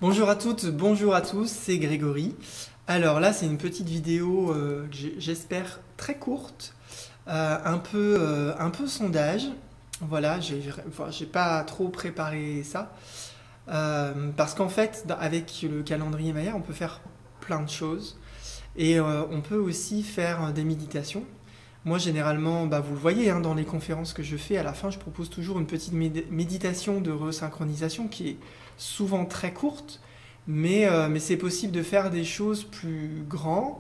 Bonjour à toutes, bonjour à tous, c'est Grégory. Alors là, c'est une petite vidéo que j'espère très courte, un peu sondage. Voilà, j'ai pas trop préparé ça. Parce qu'en fait, avec le calendrier Maya, on peut faire plein de choses. Et on peut aussi faire des méditations. Moi, généralement, vous le voyez dans les conférences que je fais, à la fin, je propose toujours une petite méditation de resynchronisation qui est souvent très courte, mais c'est possible de faire des choses plus grandes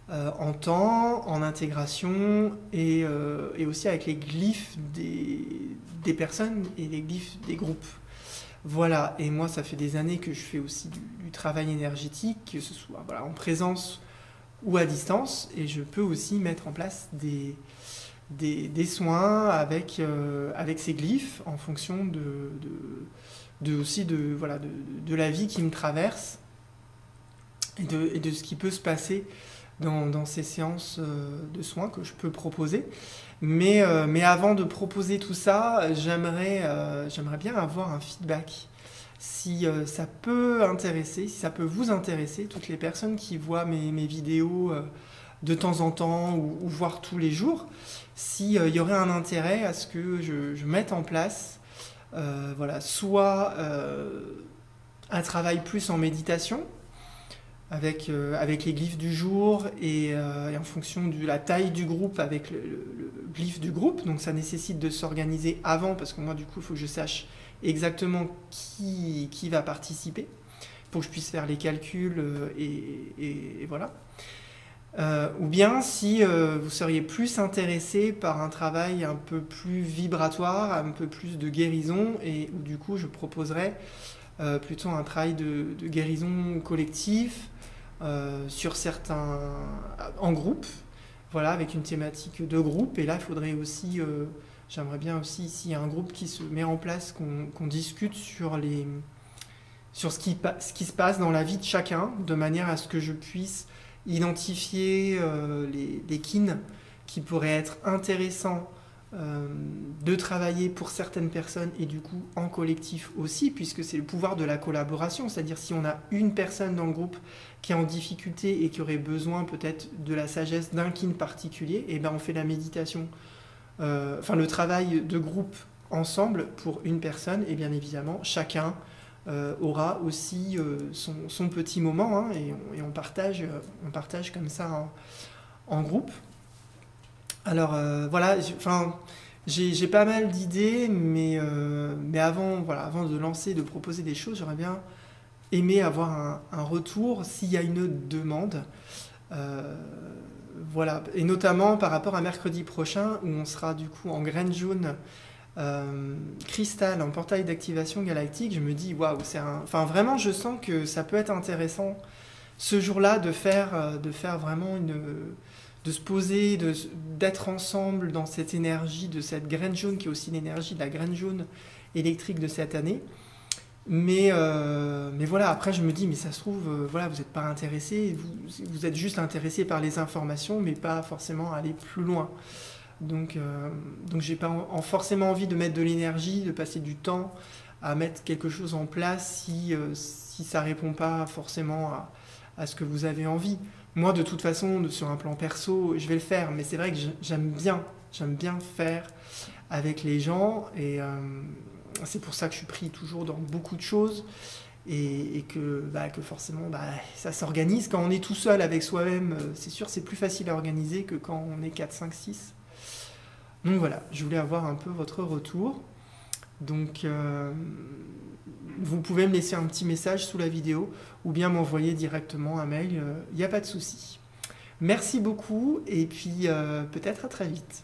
en temps, en intégration et aussi avec les glyphes des personnes et les glyphes des groupes. Voilà, et moi, ça fait des années que je fais aussi du travail énergétique, que ce soit en présence ou à distance, et je peux aussi mettre en place des soins avec ces glyphes en fonction de la vie qui me traverse et de ce qui peut se passer dans ces séances de soins que je peux proposer. Mais avant de proposer tout ça, j'aimerais bien avoir un feedback. Si ça peut intéresser, si ça peut vous intéresser, toutes les personnes qui voient mes vidéos de temps en temps ou voire tous les jours, s'il y aurait un intérêt à ce que je mette en place soit un travail plus en méditation, avec les glyphes du jour et en fonction de la taille du groupe avec le glyphe du groupe. Donc ça nécessite de s'organiser avant, parce que moi du coup il faut que je sache exactement qui va participer pour que je puisse faire les calculs et voilà. Ou bien si vous seriez plus intéressé par un travail un peu plus vibratoire, un peu plus de guérison, et où du coup je proposerais plutôt un travail de guérison collectif sur certains en groupe, voilà, avec une thématique de groupe. Et là il faudrait aussi j'aimerais bien aussi, s'il y a un groupe qui se met en place, qu'on discute sur ce qui se passe dans la vie de chacun, de manière à ce que je puisse identifier les kin qui pourraient être intéressants de travailler pour certaines personnes, et du coup en collectif aussi, puisque c'est le pouvoir de la collaboration. C'est-à-dire, si on a une personne dans le groupe qui est en difficulté et qui aurait besoin peut-être de la sagesse d'un kin particulier, et on fait la méditation, le travail de groupe ensemble pour une personne, et bien évidemment chacun aura aussi son petit moment, et on partage comme ça en groupe. Alors voilà, j'ai pas mal d'idées, mais avant de lancer, de proposer des choses, j'aurais bien aimé avoir un retour s'il y a une demande. Voilà, et notamment par rapport à mercredi prochain, où on sera du coup en graine jaune cristal, en portail d'activation galactique. Je me dis waouh, vraiment je sens que ça peut être intéressant ce jour-là de faire vraiment de se poser, d'être ensemble dans cette énergie de cette graine jaune, qui est aussi l'énergie de la graine jaune électrique de cette année. Mais voilà, après je me dis, mais ça se trouve, vous n'êtes pas intéressé, vous êtes juste intéressé par les informations, mais pas forcément aller plus loin. Donc j'ai pas forcément envie de mettre de l'énergie, de passer du temps à mettre quelque chose en place si ça répond pas forcément à ce que vous avez envie. Moi, de toute façon, sur un plan perso, je vais le faire, mais c'est vrai que j'aime bien faire avec les gens, et c'est pour ça que je suis pris toujours dans beaucoup de choses, et que forcément ça s'organise. Quand on est tout seul avec soi-même, c'est sûr, c'est plus facile à organiser que quand on est 4, 5, 6. Donc voilà, je voulais avoir un peu votre retour. Donc vous pouvez me laisser un petit message sous la vidéo, ou bien m'envoyer directement un mail, il n'y a pas de souci. Merci beaucoup, et puis peut-être à très vite.